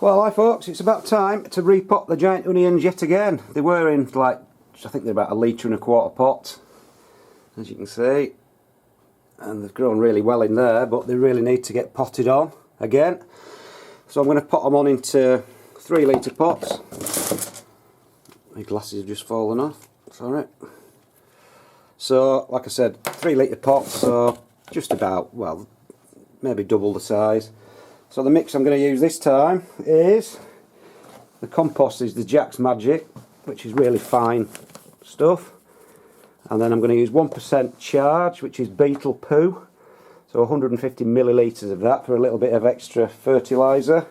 Well, hi folks, it's about time to repot the giant onions yet again. They were in I think they're about 1.25 litre pot, as you can see. And they've grown really well in there, but they really need to get potted on again. So I'm going to pot them on into 3 litre pots. My glasses have just fallen off, sorry. So, like I said, 3 litre pots, so just about, well, maybe double the size. So the mix I'm going to use this time is, the compost is the Jack's Magic, which is really fine stuff. And then I'm going to use 1% charge, which is beetle poo. So 150 millilitres of that for a little bit of extra fertilizer.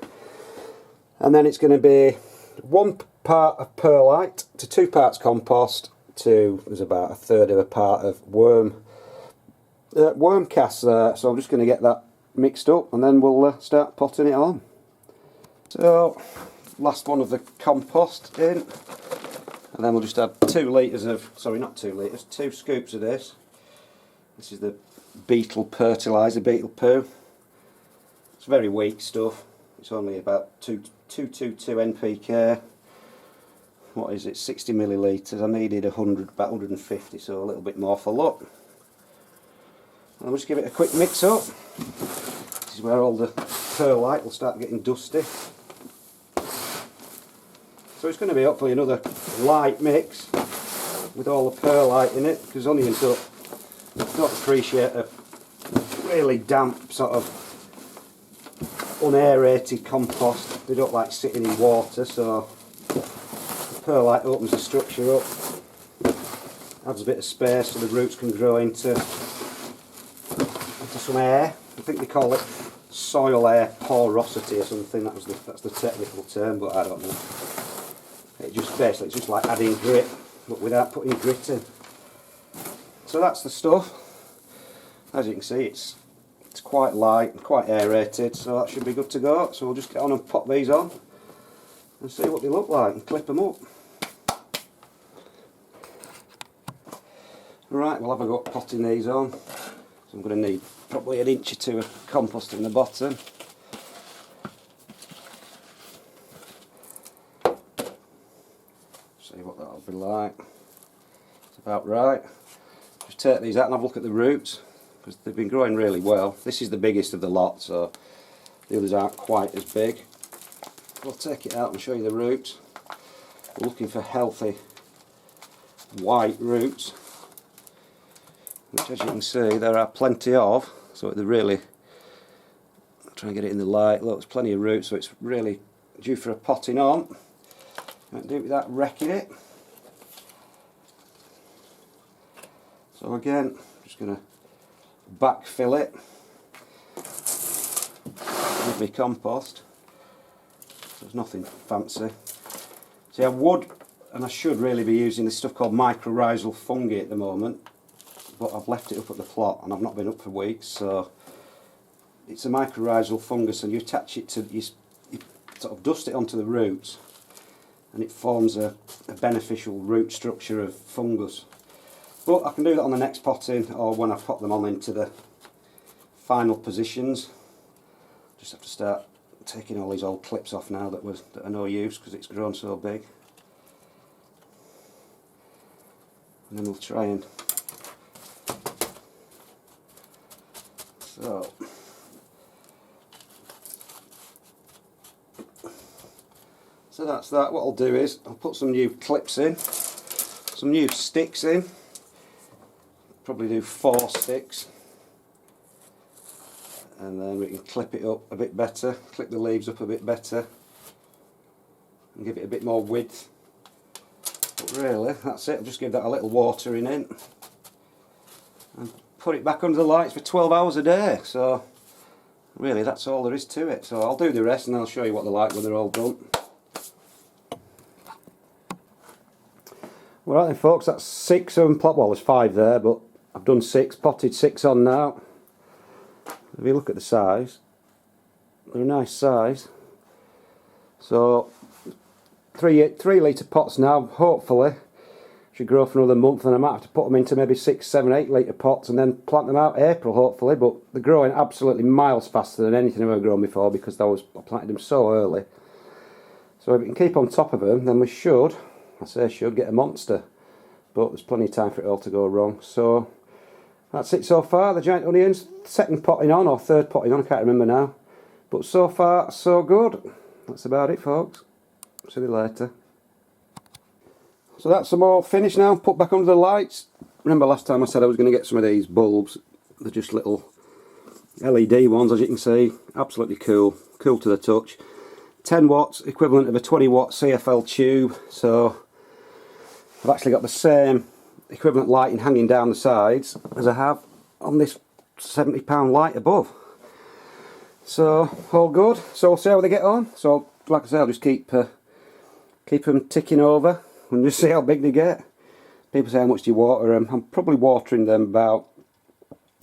And then it's going to be 1 part of perlite to 2 parts compost to, there's about 1/3 of a part of worm cast there. So I'm just going to get that mixed up and then we'll start potting it on. So last one of the compost in, and then we'll just add 2 litres of, sorry not 2 litres, 2 scoops of this. This is the beetle fertilizer, beetle poo. It's very weak stuff. It's only about 222 NPK. What is it, 60 millilitres. I needed about 150, so a little bit more for luck. And I'll just give it a quick mix up. This is where all the perlite will start getting dusty. So it's going to be hopefully another light mix with all the perlite in it, because onions don't appreciate a really damp sort of unaerated compost. They don't like sitting in water, so the perlite opens the structure up, adds a bit of space so the roots can grow into some air. I think they call it soil air porosity or something. That's the technical term, but I don't know. It just basically, it's just like adding grit, but without putting grit in. So that's the stuff. As you can see, it's quite light and quite aerated, so that should be good to go. So we'll just get on and pop these on and see what they look like and clip them up. Right, we'll have a go at potting these on. So I'm going to need probably 1 inch or 2 of compost in the bottom. See what that'll be like. It's about right. Just take these out and have a look at the roots, because they've been growing really well. This is the biggest of the lot, so the others aren't quite as big. I'll take it out and show you the roots. We're looking for healthy white roots, which, as you can see, there are plenty of. So they're really, I'll try and get it in the light. Look, there's plenty of roots, so it's really due for a potting on. Don't do it without wrecking it. So again, just going to backfill it with my compost. So it's nothing fancy. See, I would and I should really be using this stuff called mycorrhizal fungi at the moment, but I've left it up at the plot and I've not been up for weeks. So it's a mycorrhizal fungus, and you attach it to, you sort of dust it onto the roots, and it forms a beneficial root structure of fungus. But I can do that on the next potting, or when I put them on into the final positions. Just have to start taking all these old clips off now that are no use because it's grown so big. And then we'll try and, so that's that. What I'll do is I'll put some new clips in, some new sticks in, probably do 4 sticks, and then we can clip it up a bit better, clip the leaves up a bit better and give it a bit more width. But really, that's it. I'll just give that a little watering in and put it back under the lights for 12 hours a day. So really, that's all there is to it. So I'll do the rest and I'll show you what they're like when they're all done. Right then folks, that's 6 of them plot. Well, there's 5 there, but I've done 6, potted 6 on now. If you look at the size, they're a nice size. So 3 litre pots now, hopefully should grow for another month, and I might have to put them into maybe 6, 7, 8 litre pots and then plant them out April hopefully. But they're growing absolutely miles faster than anything I've ever grown before, because I planted them so early. So if we can keep on top of them, then we should, I say should, get a monster. But there's plenty of time for it all to go wrong. So that's it so far, the giant onions. Second potting on, or third potting on, I can't remember now. But so far, so good. That's about it, folks. See you later. So that's them all finished now, put back under the lights. Remember last time I said I was going to get some of these bulbs. They're just little LED ones, as you can see. Absolutely cool. Cool to the touch. 10 watts, equivalent of a 20 watt CFL tube. So I've actually got the same equivalent lighting hanging down the sides as I have on this £70 light above. So all good. So we'll see how they get on. So like I say, I'll just keep them ticking over and just see how big they get. People say how much do you water them. I'm probably watering them about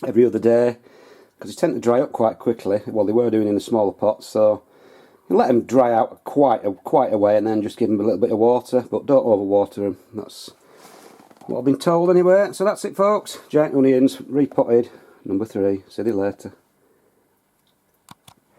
every other day because they tend to dry up quite quickly. Well, they were doing in the smaller pots, so you let them dry out quite a way and then just give them a little bit of water, but don't overwater them. That's what I've been told anyway. So that's it, folks. Giant onions repotted, number 3. See you later.